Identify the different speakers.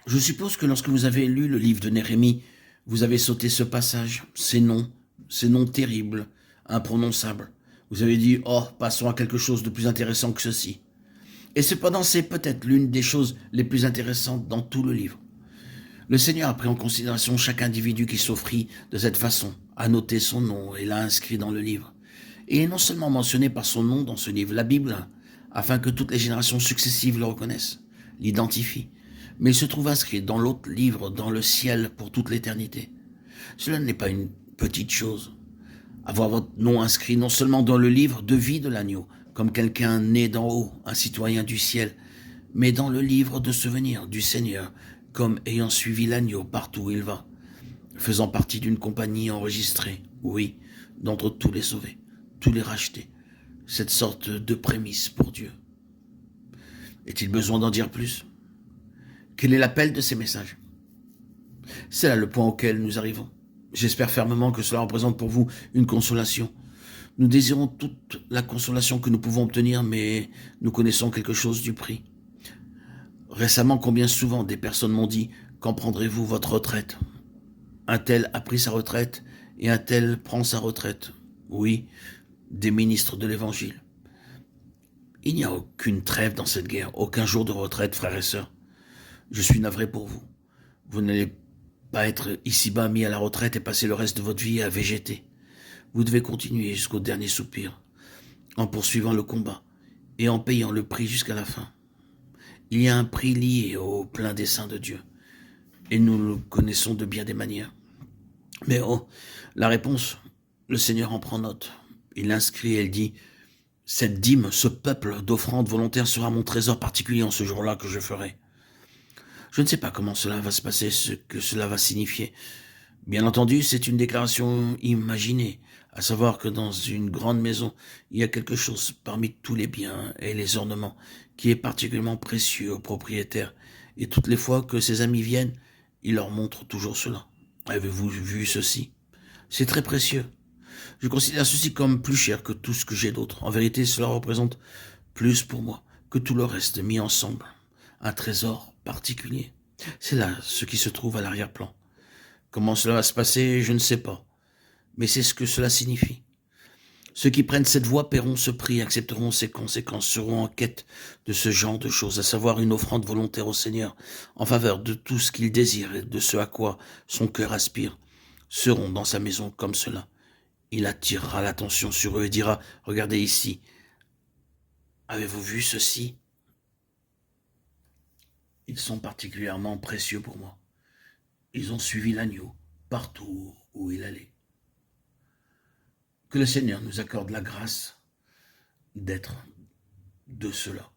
Speaker 1: Je suppose que lorsque vous avez lu le livre de Néhémie, vous avez sauté ce passage, ces noms terribles, imprononçables. Vous avez dit, oh, passons à quelque chose de plus intéressant que ceci. Et cependant, c'est peut-être l'une des choses les plus intéressantes dans tout le livre. Le Seigneur a pris en considération chaque individu qui s'offrit de cette façon, a noté son nom et l'a inscrit dans le livre. Et il est non seulement mentionné par son nom dans ce livre, la Bible, afin que toutes les générations successives le reconnaissent, l'identifient, mais il se trouve inscrit dans l'autre livre, dans le ciel, pour toute l'éternité. Cela n'est pas une petite chose. Avoir votre nom inscrit non seulement dans le livre de vie de l'agneau, comme quelqu'un né d'en haut, un citoyen du ciel, mais dans le livre de souvenirs du Seigneur, comme ayant suivi l'agneau partout où il va, faisant partie d'une compagnie enregistrée, oui, d'entre tous les sauvés, tous les rachetés, cette sorte de prémisse pour Dieu. Est-il besoin d'en dire plus? Quel est l'appel de ces messages? C'est là le point auquel nous arrivons. J'espère fermement que cela représente pour vous une consolation. Nous désirons toute la consolation que nous pouvons obtenir, mais nous connaissons quelque chose du prix. Récemment, combien souvent des personnes m'ont dit « Quand prendrez-vous votre retraite ?» Un tel a pris sa retraite et un tel prend sa retraite. Oui, des ministres de l'Évangile. Il n'y a aucune trêve dans cette guerre, aucun jour de retraite, frères et sœurs. Je suis navré pour vous. Vous n'allez pas être ici-bas mis à la retraite et passer le reste de votre vie à végéter. Vous devez continuer jusqu'au dernier soupir, en poursuivant le combat et en payant le prix jusqu'à la fin. Il y a un prix lié au plein dessein de Dieu, et nous le connaissons de bien des manières. Mais la réponse, le Seigneur en prend note. Il l'inscrit et il dit, cette dîme, ce peuple d'offrandes volontaires sera mon trésor particulier en ce jour-là que je ferai. Je ne sais pas comment cela va se passer, ce que cela va signifier. Bien entendu, c'est une déclaration imaginée, à savoir que dans une grande maison, il y a quelque chose parmi tous les biens et les ornements qui est particulièrement précieux au propriétaire. Et toutes les fois que ses amis viennent, il leur montre toujours cela. Avez-vous vu ceci? C'est très précieux. Je considère ceci comme plus cher que tout ce que j'ai d'autre. En vérité, cela représente plus pour moi que tout le reste mis ensemble. Un trésor particulier. C'est là ce qui se trouve à l'arrière-plan. Comment cela va se passer, je ne sais pas. Mais c'est ce que cela signifie. Ceux qui prennent cette voie paieront ce prix, accepteront ses conséquences, seront en quête de ce genre de choses, à savoir une offrande volontaire au Seigneur, en faveur de tout ce qu'il désire et de ce à quoi son cœur aspire, seront dans sa maison comme cela. Il attirera l'attention sur eux et dira, regardez ici, avez-vous vu ceci? Ils sont particulièrement précieux pour moi. Ils ont suivi l'agneau partout où il allait. Que le Seigneur nous accorde la grâce d'être de cela.